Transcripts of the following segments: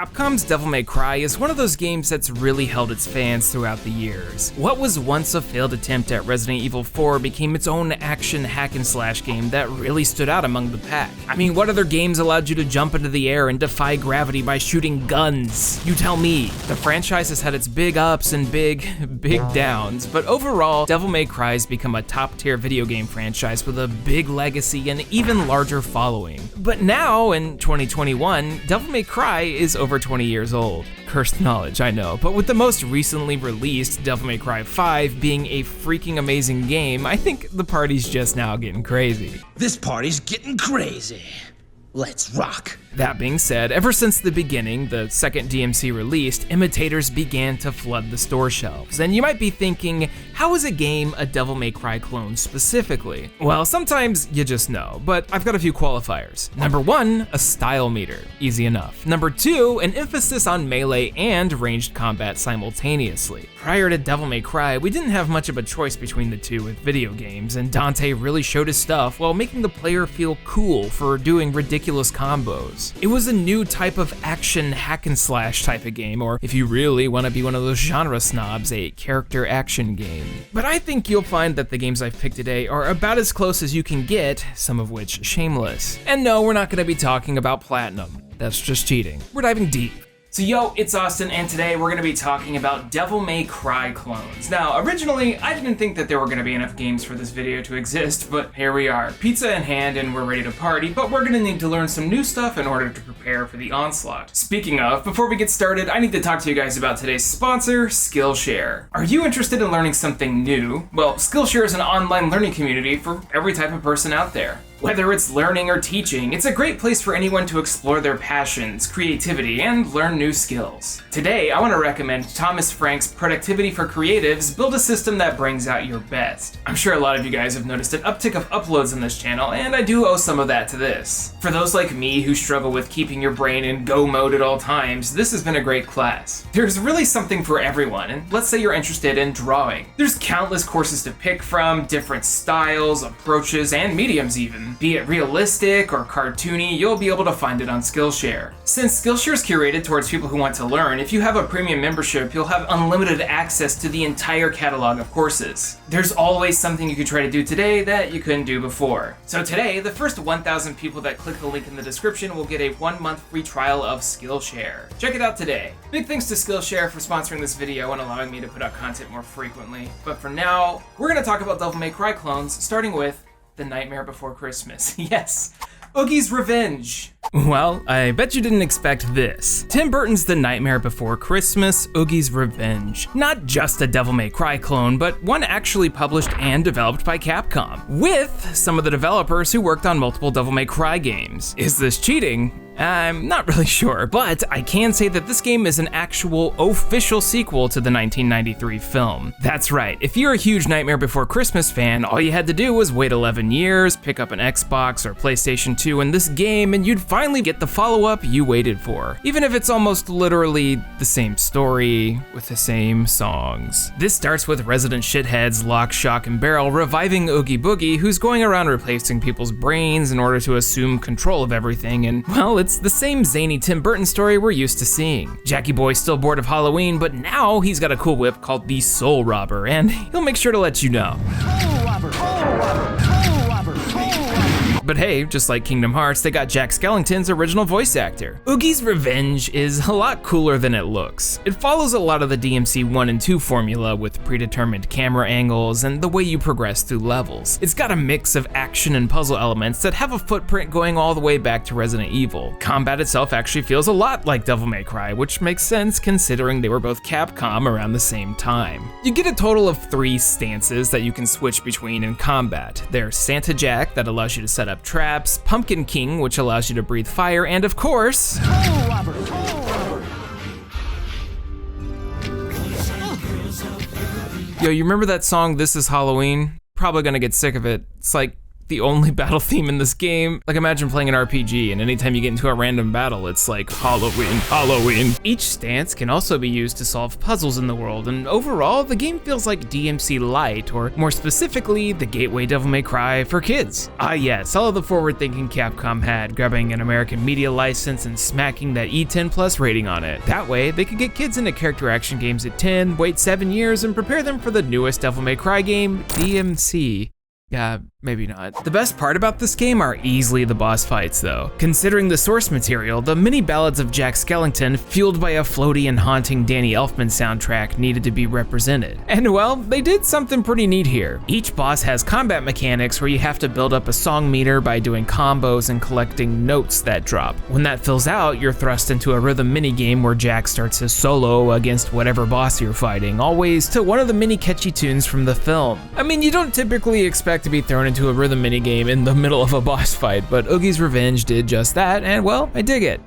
Capcom's Devil May Cry is one of those games that's really held its fans throughout the years. What was once a failed attempt at Resident Evil 4 became its own action hack and slash game that really stood out among the pack. I mean, what other games allowed you to jump into the air and defy gravity by shooting guns? You tell me. The franchise has had its big ups and big downs, but overall, Devil May Cry has become a top-tier video game franchise with a big legacy and even larger following. But now, in 2021, Devil May Cry is over 20 years old. Cursed knowledge, I know, but with the most recently released Devil May Cry 5 being a freaking amazing game, I think the party's just now getting crazy. This party's getting crazy. Let's rock. That being said, ever since the beginning, the second DMC released, imitators began to flood the store shelves. And you might be thinking, how is a game a Devil May Cry clone specifically? Well, sometimes you just know, but I've got a few qualifiers. Number 1, a style meter. Easy enough. Number 2, an emphasis on melee and ranged combat simultaneously. Prior to Devil May Cry, we didn't have much of a choice between the two with video games, and Dante really showed his stuff while making the player feel cool for doing ridiculous combos. It was a new type of action hack and slash type of game, or if you really want to be one of those genre snobs, a character action game. But I think you'll find that the games I've picked today are about as close as you can get, some of which shameless. And no, we're not going to be talking about Platinum. That's just cheating. We're diving deep. So yo, it's Austin, and today we're gonna be talking about Devil May Cry clones. Now, originally, I didn't think that there were gonna be enough games for this video to exist, but here we are. Pizza in hand and we're ready to party, but we're gonna need to learn some new stuff in order to prepare for the onslaught. Speaking of, before we get started, I need to talk to you guys about today's sponsor, Skillshare. Are you interested in learning something new? Well, Skillshare is an online learning community for every type of person out there. Whether it's learning or teaching, it's a great place for anyone to explore their passions, creativity, and learn new skills. Today, I want to recommend Thomas Frank's Productivity for Creatives: Build a System That Brings Out Your Best. I'm sure a lot of you guys have noticed an uptick of uploads on this channel, and I do owe some of that to this. For those like me who struggle with keeping your brain in go mode at all times, this has been a great class. There's really something for everyone, and let's say you're interested in drawing. There's countless courses to pick from, different styles, approaches, and mediums even. Be it realistic or cartoony, you'll be able to find it on Skillshare. Since Skillshare is curated towards people who want to learn, if you have a premium membership, you'll have unlimited access to the entire catalog of courses. There's always something you could try to do today that you couldn't do before. So today, the first 1,000 people that click the link in the description will get a 1-month free trial of Skillshare. Check it out today. Big thanks to Skillshare for sponsoring this video and allowing me to put out content more frequently. But for now, we're gonna talk about Devil May Cry clones, starting with The Nightmare Before Christmas. Yes, Oogie's Revenge. Well, I bet you didn't expect this. Tim Burton's The Nightmare Before Christmas, Oogie's Revenge. Not just a Devil May Cry clone, but one actually published and developed by Capcom, with some of the developers who worked on multiple Devil May Cry games. Is this cheating? I'm not really sure, but I can say that this game is an actual official sequel to the 1993 film. That's right, if you're a huge Nightmare Before Christmas fan, all you had to do was wait 11 years, pick up an Xbox or PlayStation 2 in this game, and you'd finally get the follow-up you waited for, even if it's almost literally the same story with the same songs. This starts with resident shitheads Lock, Shock, and Barrel reviving Oogie Boogie, who's going around replacing people's brains in order to assume control of everything, and well, it's the same zany Tim Burton story we're used to seeing. Jackie Boy's still bored of Halloween, but now he's got a cool whip called the Soul Robber, and he'll make sure to let you know. Soul Robber, Soul Robber, Soul Robber, Soul Robber. But hey, just like Kingdom Hearts, they got Jack Skellington's original voice actor. Oogie's Revenge is a lot cooler than it looks. It follows a lot of the DMC 1 and 2 formula with predetermined camera angles and the way you progress through levels. It's got a mix of action and puzzle elements that have a footprint going all the way back to Resident Evil. Combat itself actually feels a lot like Devil May Cry, which makes sense considering they were both Capcom around the same time. You get a total of 3 stances that you can switch between in combat. There's Santa Jack, that allows you to set up traps, Pumpkin King, which allows you to breathe fire, and of course, Soul Robber, Soul Robber. yo, you remember that song, This Is Halloween? Probably gonna get sick of it. It's like the only battle theme in this game. Like, imagine playing an RPG and anytime you get into a random battle, it's like Halloween, Halloween. Each stance can also be used to solve puzzles in the world, and overall, the game feels like DMC Lite, or more specifically, the Gateway Devil May Cry for kids. Ah yes, all of the forward-thinking Capcom had, grabbing an American media license and smacking that E10+ rating on it. That way, they could get kids into character action games at 10, wait 7 years, and prepare them for the newest Devil May Cry game, DMC. Yeah, maybe not. The best part about this game are easily the boss fights though. Considering the source material, the mini ballads of Jack Skellington, fueled by a floaty and haunting Danny Elfman soundtrack, needed to be represented. And well, they did something pretty neat here. Each boss has combat mechanics where you have to build up a song meter by doing combos and collecting notes that drop. When that fills out, you're thrust into a rhythm minigame where Jack starts his solo against whatever boss you're fighting, always to one of the many catchy tunes from the film. I mean, you don't typically expect to be thrown into a rhythm minigame in the middle of a boss fight, but Oogie's Revenge did just that, and well, I dig it.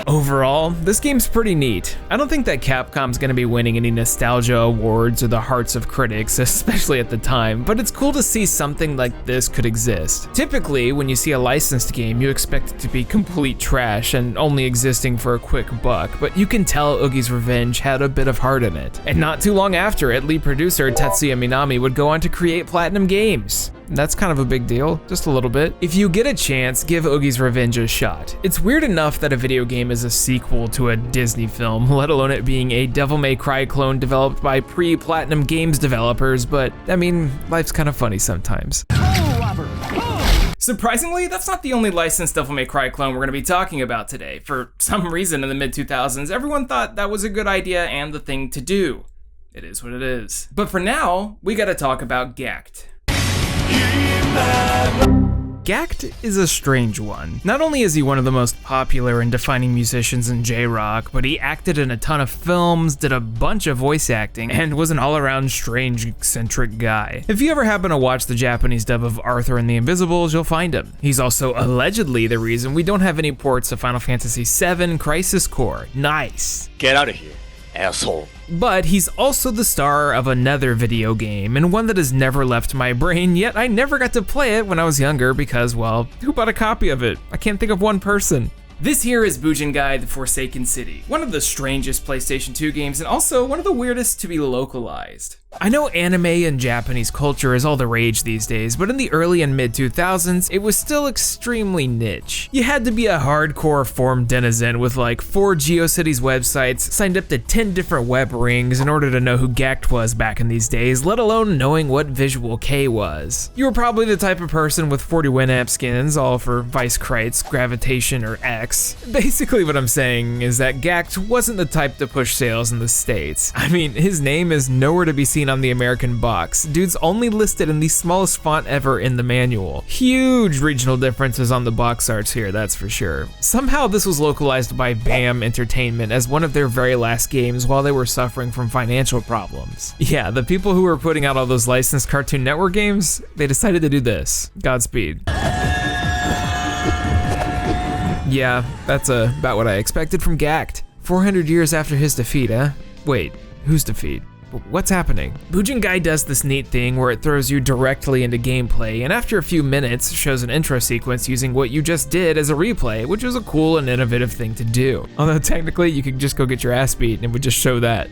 Overall, this game's pretty neat. I don't think that Capcom's gonna be winning any nostalgia awards or the hearts of critics, especially at the time, but it's cool to see something like this could exist. Typically, when you see a licensed game, you expect it to be complete trash and only existing for a quick buck, but you can tell Oogie's Revenge had a bit of heart in it. And not too long after it, lead producer Tetsuya Minami would go on to create Platinum Games. That's kind of a big deal, just a little bit. If you get a chance, give Oogie's Revenge a shot. It's weird enough that a video game is a sequel to a Disney film, let alone it being a Devil May Cry clone developed by pre-Platinum Games developers, but I mean, life's kind of funny sometimes. Surprisingly, that's not the only licensed Devil May Cry clone we're gonna be talking about today. For some reason in the mid-2000s, everyone thought that was a good idea and the thing to do. It is what it is. But for now, we gotta talk about Gact. Gact is a strange one. Not only is he one of the most popular and defining musicians in J-rock, but he acted in a ton of films, did a bunch of voice acting, and was an all-around strange, eccentric guy. If you ever happen to watch the Japanese dub of Arthur and the Invisibles, you'll find him. He's also allegedly the reason we don't have any ports of Final Fantasy VII Crisis Core. Nice. Get out of here, asshole. But he's also the star of another video game, and one that has never left my brain, yet I never got to play it when I was younger because, well, who bought a copy of it? I can't think of one person. This here is Bujingai: The Forsaken City, one of the strangest PlayStation 2 games and also one of the weirdest to be localized. I know anime and Japanese culture is all the rage these days, but in the early and mid 2000s, it was still extremely niche. You had to be a hardcore forum denizen with like 4 GeoCities websites, signed up to 10 different web rings in order to know who Gact was back in these days, let alone knowing what Visual K was. You were probably the type of person with 40 Winamp skins, all for Vice Krites, Gravitation, or X. Basically what I'm saying is that Gact wasn't the type to push sales in the States. I mean, his name is nowhere to be seen on the American box. Dude's only listed in the smallest font ever in the manual. Huge regional differences on the box arts here, that's for sure. Somehow this was localized by BAM Entertainment as one of their very last games while they were suffering from financial problems. Yeah, the people who were putting out all those licensed Cartoon Network games, they decided to do this. Godspeed. Yeah, that's about what I expected from Gact. 400 years after his defeat, huh? Wait, whose defeat? What's happening? Bujingai does this neat thing where it throws you directly into gameplay, and after a few minutes shows an intro sequence using what you just did as a replay, which was a cool and innovative thing to do. Although technically you could just go get your ass beat and it would just show that.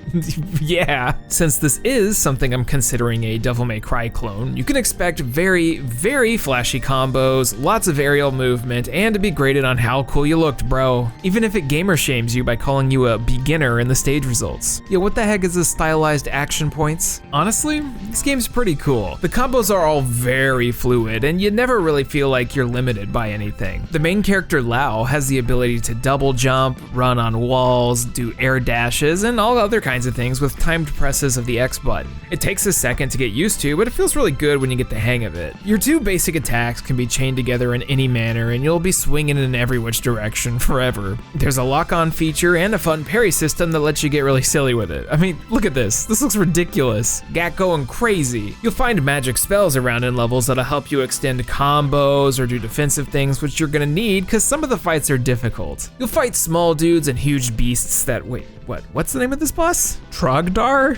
Yeah. Since this is something I'm considering a Devil May Cry clone, you can expect very, very flashy combos, lots of aerial movement, and to be graded on how cool you looked, bro. Even if it gamer shames you by calling you a beginner in the stage results. Yo, what the heck is this stylized action points? Honestly, this game's pretty cool. The combos are all very fluid, and you never really feel like you're limited by anything. The main character, Lao, has the ability to double jump, run on walls, do air dashes, and all other kinds of things with timed presses of the X button. It takes a second to get used to, but it feels really good when you get the hang of it. Your 2 basic attacks can be chained together in any manner, and you'll be swinging in every which direction forever. There's a lock-on feature and a fun parry system that lets you get really silly with it. I mean, look at this. This looks ridiculous. Gact going crazy. You'll find magic spells around in levels that'll help you extend combos or do defensive things, which you're gonna need because some of the fights are difficult. You'll fight small dudes and huge beasts that, wait, what's the name of this boss? Trogdar?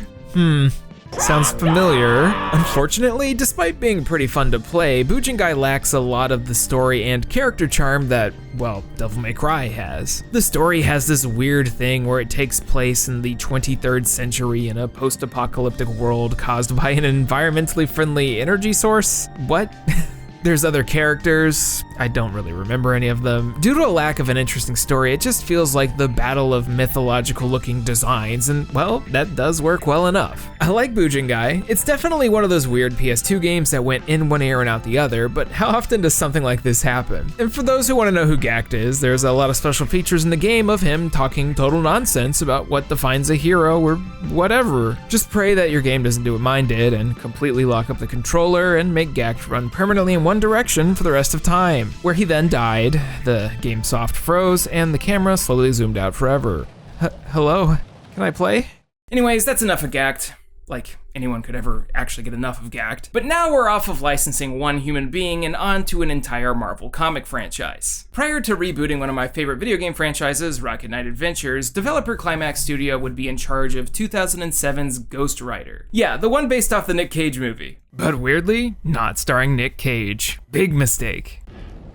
Sounds familiar. Unfortunately, despite being pretty fun to play, Bujingai lacks a lot of the story and character charm that, well, Devil May Cry has. The story has this weird thing where it takes place in the 23rd century in a post-apocalyptic world caused by an environmentally friendly energy source. What? There's other characters, I don't really remember any of them. Due to a lack of an interesting story, it just feels like the battle of mythological looking designs, and well, that does work well enough. I like Bujingai. It's definitely one of those weird PS2 games that went in one ear and out the other, but how often does something like this happen? And for those who want to know who Gact is, there's a lot of special features in the game of him talking total nonsense about what defines a hero or whatever. Just pray that your game doesn't do what mine did and completely lock up the controller and make Gact run permanently in one direction for the rest of time, where he then died, the game soft froze, and the camera slowly zoomed out forever. Hello? Can I play? Anyways, that's enough of Gact. Like, anyone could ever actually get enough of Gact. But now we're off of licensing one human being and on to an entire Marvel comic franchise. Prior to rebooting one of my favorite video game franchises, Rocket Knight Adventures, developer Climax Studio would be in charge of 2007's Ghostwriter. Yeah, the one based off the Nick Cage movie. But weirdly, not starring Nick Cage. Big mistake.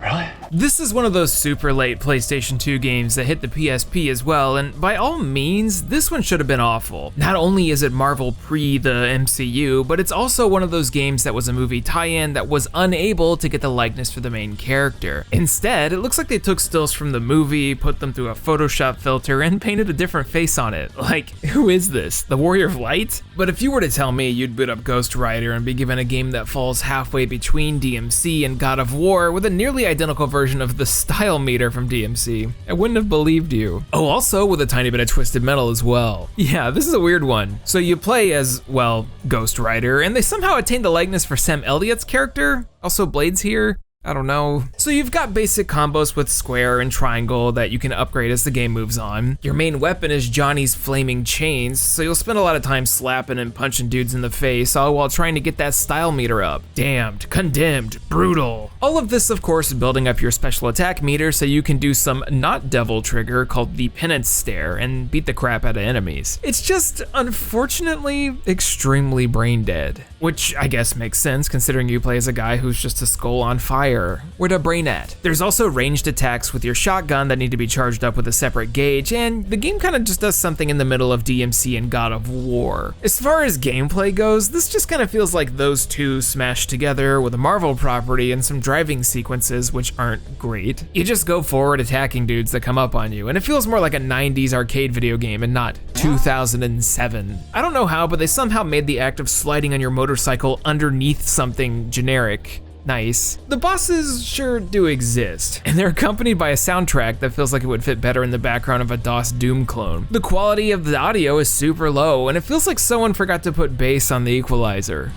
Really? This is one of those super late PlayStation 2 games that hit the PSP as well, and by all means, this one should have been awful. Not only is it Marvel pre the MCU, but it's also one of those games that was a movie tie-in that was unable to get the likeness for the main character. Instead, it looks like they took stills from the movie, put them through a Photoshop filter, and painted a different face on it. Like, who is this? The Warrior of Light? But if you were to tell me you'd boot up Ghostwriter and be given a game that falls halfway between DMC and God of War with a nearly identical version of the style meter from DMC, I wouldn't have believed you. Oh, also with a tiny bit of twisted metal as well. Yeah, this is a weird one. So you play as, well, Ghostwriter, and they somehow attained the likeness for Sam Elliott's character. Also Blade's here. I don't know. So you've got basic combos with square and triangle that you can upgrade as the game moves on. Your main weapon is Johnny's flaming chains, so you'll spend a lot of time slapping and punching dudes in the face, all while trying to get that style meter up. Damned, condemned, brutal. All of this, of course, building up your special attack meter so you can do some not devil trigger called the penance stare and beat the crap out of enemies. It's just, unfortunately, extremely brain dead. Which I guess makes sense considering you play as a guy who's just a skull on fire. Where the brain at? There's also ranged attacks with your shotgun that need to be charged up with a separate gauge, and the game kind of just does something in the middle of DMC and God of War. As far as gameplay goes, this just kind of feels like those two smashed together with a Marvel property and some driving sequences which aren't great. You just go forward attacking dudes that come up on you, and it feels more like a 90s arcade video game and not 2007. I don't know how, but they somehow made the act of sliding on your motorcycle underneath something generic nice. The bosses sure do exist, and they're accompanied by a soundtrack that feels like it would fit better in the background of a DOS Doom clone. The quality of the audio is super low, and it feels like someone forgot to put bass on the equalizer.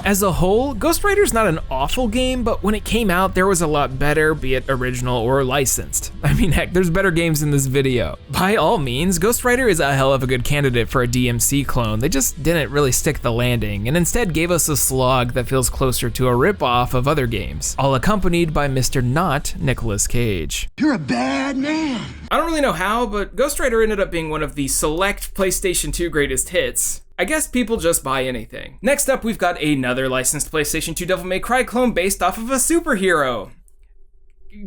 As a whole, Ghostwriter's not an awful game, but when it came out, there was a lot better, be it original or licensed. I mean, heck, there's better games in this video. By all means, Ghostwriter is a hell of a good candidate for a DMC clone. They just didn't really stick the landing, and instead gave us a slog that feels closer to a ripoff of other games, all accompanied by Mr. Not Nicolas Cage. You're a bad man. I don't really know how, but Ghostwriter ended up being one of the select PlayStation 2 greatest hits. I guess people just buy anything. Next up, we've got another licensed PlayStation 2 Devil May Cry clone based off of a superhero.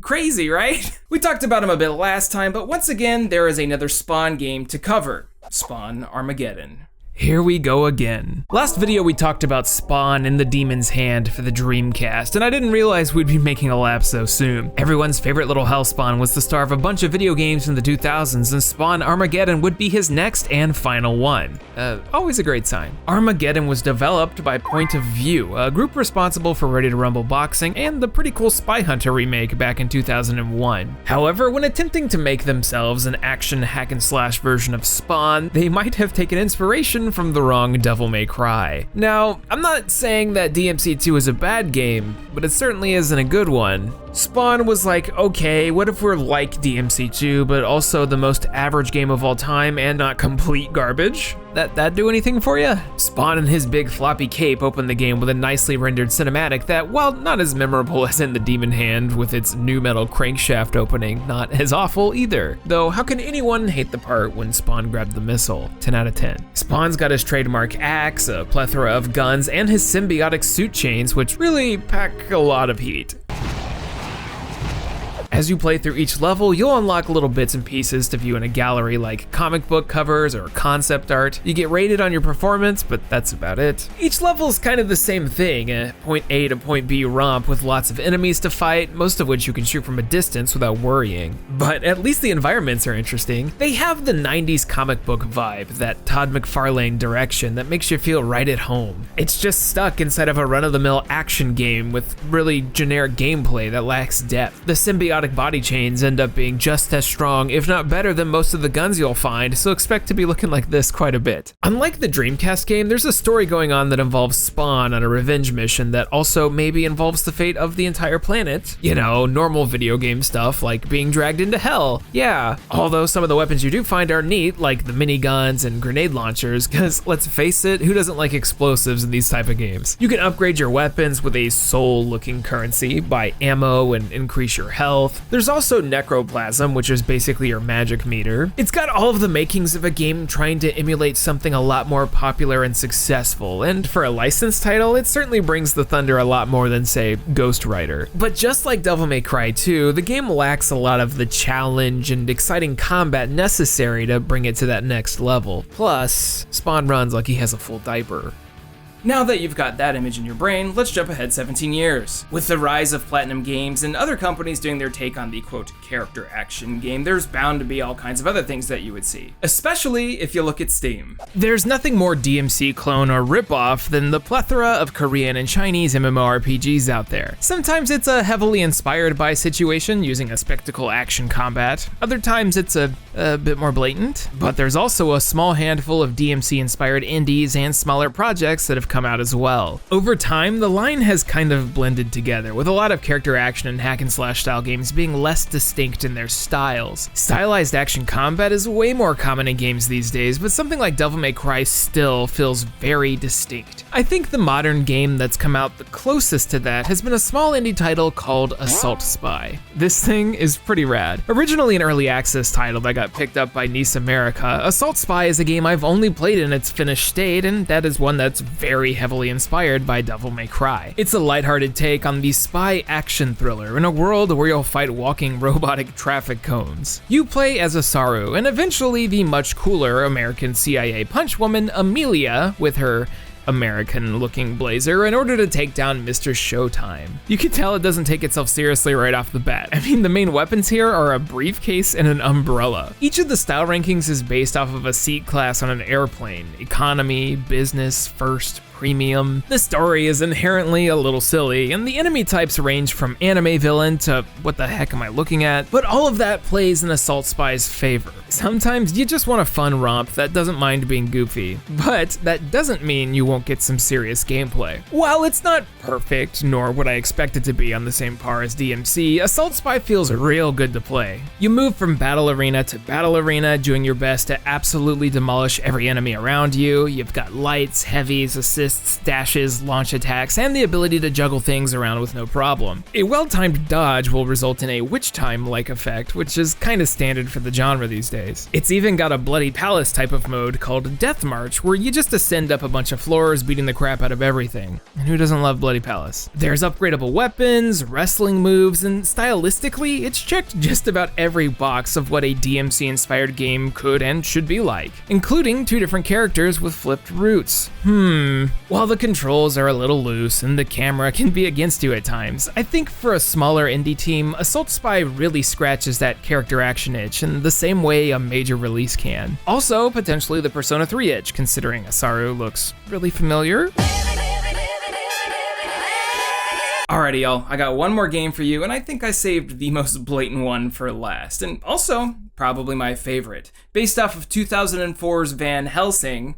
Crazy, right? We talked about him a bit last time, but once again, there is another Spawn game to cover. Spawn Armageddon. Here we go again. Last video we talked about Spawn in the Demon's Hand for the Dreamcast, and I didn't realize we'd be making a lap so soon. Everyone's favorite little Hellspawn was the star of a bunch of video games in the 2000s, and Spawn Armageddon would be his next and final one. Always a great sign. Armageddon was developed by Point of View, a group responsible for Ready to Rumble Boxing and the pretty cool Spy Hunter remake back in 2001. However, when attempting to make themselves an action hack and slash version of Spawn, they might have taken inspiration from the wrong Devil May Cry. Now, I'm not saying that DMC 2 is a bad game, but it certainly isn't a good one. Spawn was like, okay, what if we're like DMC 2, but also the most average game of all time and not complete garbage? That do anything for you? Spawn and his big floppy cape open the game with a nicely rendered cinematic that, while not as memorable as in the Demon Hand with its new metal crankshaft opening, not as awful either. Though, how can anyone hate the part when Spawn grabbed the missile? 10 out of 10. Spawn's got his trademark axe, a plethora of guns, and his symbiotic suit chains, which really pack a lot of heat. As you play through each level, you'll unlock little bits and pieces to view in a gallery like comic book covers or concept art. You get rated on your performance, but that's about it. Each level is kind of the same thing, a point A to point B romp with lots of enemies to fight, most of which you can shoot from a distance without worrying. But at least the environments are interesting. They have the 90s comic book vibe, that Todd McFarlane direction that makes you feel right at home. It's just stuck inside of a run-of-the-mill action game with really generic gameplay that lacks depth. The symbiotic body chains end up being just as strong, if not better, than most of the guns you'll find, so expect to be looking like this quite a bit. Unlike the Dreamcast game, there's a story going on that involves Spawn on a revenge mission that also maybe involves the fate of the entire planet. You know, normal video game stuff like being dragged into hell. Yeah, although some of the weapons you do find are neat, like the miniguns and grenade launchers, because let's face it, who doesn't like explosives in these type of games? You can upgrade your weapons with a soul-looking currency, buy ammo and increase your health. There's also necroplasm, which is basically your magic meter. It's got all of the makings of a game trying to emulate something a lot more popular and successful, and for a licensed title, it certainly brings the thunder a lot more than, say, Ghostwriter. But just like Devil May Cry 2, the game lacks a lot of the challenge and exciting combat necessary to bring it to that next level. Plus, Spawn runs like he has a full diaper. Now that you've got that image in your brain, let's jump ahead 17 years. With the rise of Platinum Games and other companies doing their take on the quote character action game, there's bound to be all kinds of other things that you would see, especially if you look at Steam. There's nothing more DMC clone or ripoff than the plethora of Korean and Chinese MMORPGs out there. Sometimes it's a heavily inspired by situation using a spectacle action combat. Other times it's a bit more blatant, but there's also a small handful of DMC inspired indies and smaller projects that have come out as well. Over time, the line has kind of blended together, with a lot of character action and hack and slash style games being less distinct in their styles. Stylized action combat is way more common in games these days, but something like Devil May Cry still feels very distinct. I think the modern game that's come out the closest to that has been a small indie title called Assault Spy. This thing is pretty rad. Originally an early access title that got picked up by Nice America, Assault Spy is a game I've only played in its finished state, and that is one that's very heavily inspired by Devil May Cry. It's a lighthearted take on the spy action thriller in a world where you'll fight walking robotic traffic cones. You play as Asaru, and eventually the much cooler American CIA punchwoman Amelia with her American-looking blazer in order to take down Mr. Showtime. You can tell it doesn't take itself seriously right off the bat. I mean, the main weapons here are a briefcase and an umbrella. Each of the style rankings is based off of a seat class on an airplane: economy, business, first, premium. The story is inherently a little silly, and the enemy types range from anime villain to what the heck am I looking at, but all of that plays in Assault Spy's favor. Sometimes you just want a fun romp that doesn't mind being goofy, but that doesn't mean you won't get some serious gameplay. While it's not perfect, nor would I expect it to be on the same par as DMC, Assault Spy feels real good to play. You move from battle arena to battle arena, doing your best to absolutely demolish every enemy around you. You've got lights, heavies, assists, dashes, launch attacks, and the ability to juggle things around with no problem. A well-timed dodge will result in a witch time-like effect, which is kinda standard for the genre these days. It's even got a Bloody Palace type of mode called Death March, where you just ascend up a bunch of floors, beating the crap out of everything. And who doesn't love Bloody Palace? There's upgradable weapons, wrestling moves, and stylistically, it's checked just about every box of what a DMC-inspired game could and should be like, including 2 different characters with flipped routes. While the controls are a little loose and the camera can be against you at times, I think for a smaller indie team, Assault Spy really scratches that character action itch in the same way a major release can. Also, potentially the Persona 3 itch, considering Asaru looks really familiar. Alrighty y'all, I got one more game for you, and I think I saved the most blatant one for last, and also probably my favorite. Based off of 2004's Van Helsing.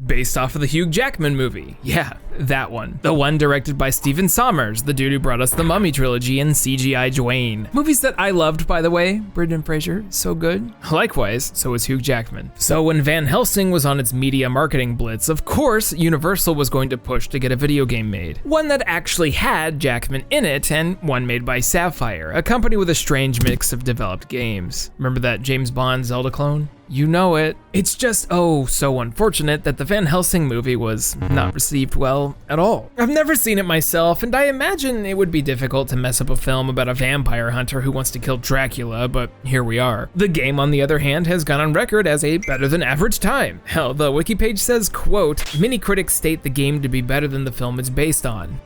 Based off of the Hugh Jackman movie. Yeah, That one. The one directed by Stephen Sommers, the dude who brought us the Mummy trilogy and CGI Dwayne. Movies that I loved, by the way. Brendan Fraser, so good. Likewise, so was Hugh Jackman. So when Van Helsing was on its media marketing blitz, of course, Universal was going to push to get a video game made. One that actually had Jackman in it, and one made by Sapphire, a company with a strange mix of developed games. Remember that James Bond Zelda clone? You know it. It's just, oh, so unfortunate that the Van Helsing movie was not received well at all. I've never seen it myself, and I imagine it would be difficult to mess up a film about a vampire hunter who wants to kill Dracula, but here we are. The game, on the other hand, has gone on record as a better than average time. Hell, the wiki page says, quote, "Many critics state the game to be better than the film it's based on."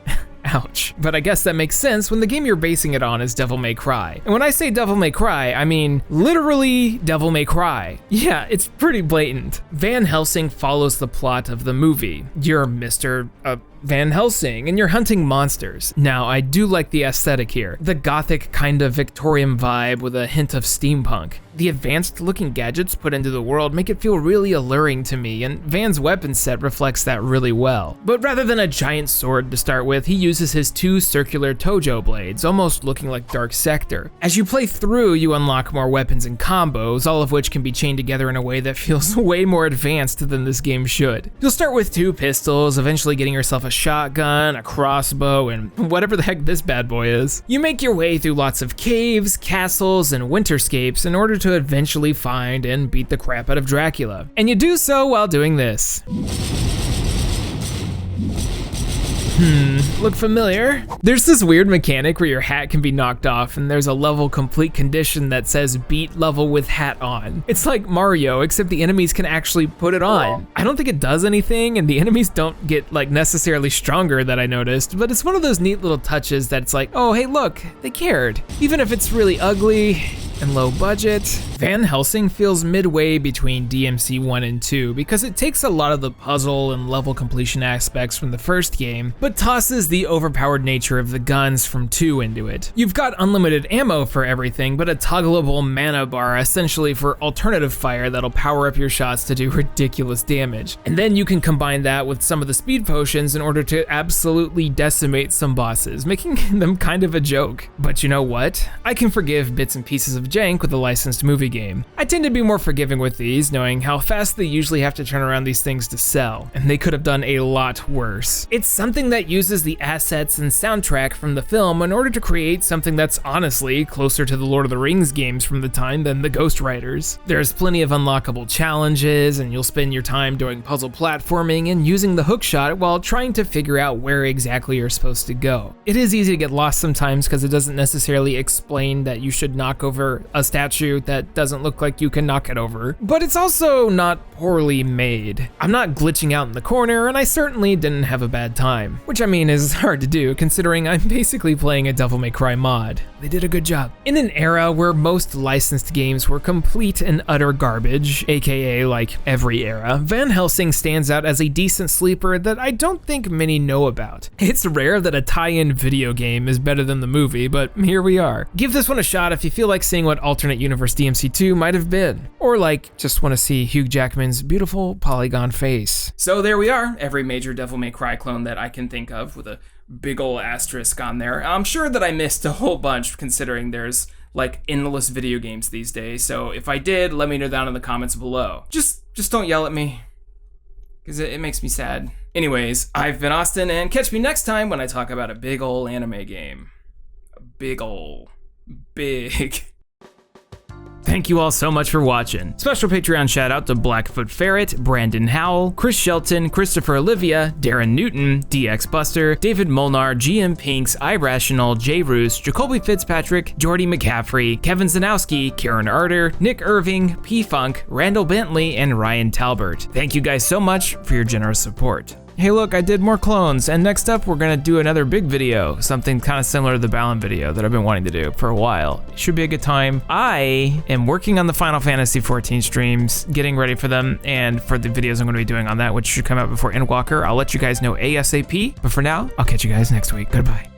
Ouch. But I guess that makes sense when the game you're basing it on is Devil May Cry. And when I say Devil May Cry, I mean literally Devil May Cry. Yeah, it's pretty blatant. Van Helsing follows the plot of the movie. You're Mr. Van Helsing, and you're hunting monsters. Now, I do like the aesthetic here. The gothic kind of Victorian vibe with a hint of steampunk. The advanced looking gadgets put into the world make it feel really alluring to me, and Van's weapon set reflects that really well. But rather than a giant sword to start with, he uses his two circular Tojo blades, almost looking like Dark Sector. As you play through, you unlock more weapons and combos, all of which can be chained together in a way that feels way more advanced than this game should. You'll start with 2 pistols, eventually getting yourself a shotgun, a crossbow, and whatever the heck this bad boy is. You make your way through lots of caves, castles, and winterscapes in order to eventually find and beat the crap out of Dracula. And you do so while doing this. Look familiar? There's this weird mechanic where your hat can be knocked off and there's a level complete condition that says beat level with hat on. It's like Mario, except the enemies can actually put it on. I don't think it does anything and the enemies don't get like necessarily stronger that I noticed, but it's one of those neat little touches that's like, oh hey look, they cared. Even if it's really ugly and low budget. Van Helsing feels midway between DMC 1 and 2 because it takes a lot of the puzzle and level completion aspects from the first game, but tosses the overpowered nature of the guns from 2 into it. You've got unlimited ammo for everything, but a toggleable mana bar essentially for alternative fire that'll power up your shots to do ridiculous damage. And then you can combine that with some of the speed potions in order to absolutely decimate some bosses, making them kind of a joke. But you know what? I can forgive bits and pieces of jank with a licensed movie game. I tend to be more forgiving with these, knowing how fast they usually have to turn around these things to sell, and they could have done a lot worse. It's something that uses the assets and soundtrack from the film in order to create something that's honestly closer to the Lord of the Rings games from the time than the Ghostwriters. There's plenty of unlockable challenges, and you'll spend your time doing puzzle platforming and using the hookshot while trying to figure out where exactly you're supposed to go. It is easy to get lost sometimes because it doesn't necessarily explain that you should knock over a statue that doesn't look like you can knock it over, but it's also not poorly made. I'm not glitching out in the corner, and I certainly didn't have a bad time, which I mean is hard to do considering I'm basically playing a Devil May Cry mod. They did a good job. In an era where most licensed games were complete and utter garbage, aka like every era, Van Helsing stands out as a decent sleeper that I don't think many know about. It's rare that a tie-in video game is better than the movie, but here we are. Give this one a shot if you feel like seeing what alternate universe DMC 2 might have been, or like just want to see Hugh Jackman's beautiful polygon face. So there we are, every major Devil May Cry clone that I can think of with a big ol' asterisk on there. I'm sure that I missed a whole bunch considering there's like endless video games these days, so if I did, let me know down in the comments below. Just don't yell at me, because it makes me sad. Anyways, I've been Austin, and catch me next time when I talk about a big ol' anime game. A big. Thank you all so much for watching. Special Patreon shout out to Blackfoot Ferret, Brandon Howell, Chris Shelton, Christopher Olivia, Darren Newton, DX Buster, David Molnar, GM Pinks, iRational, Jay Roos, Jacoby Fitzpatrick, Jordy McCaffrey, Kevin Zanowski, Karen Arter, Nick Irving, P Funk, Randall Bentley, and Ryan Talbert. Thank you guys so much for your generous support. Hey look, I did more clones, and next up we're gonna do another big video, something kind of similar to the Balan video that I've been wanting to do for a while. It should be a good time. I am working on the Final Fantasy XIV streams, getting ready for them, and for the videos I'm gonna be doing on that, which should come out before Endwalker. I'll let you guys know ASAP, but for now, I'll catch you guys next week. Goodbye.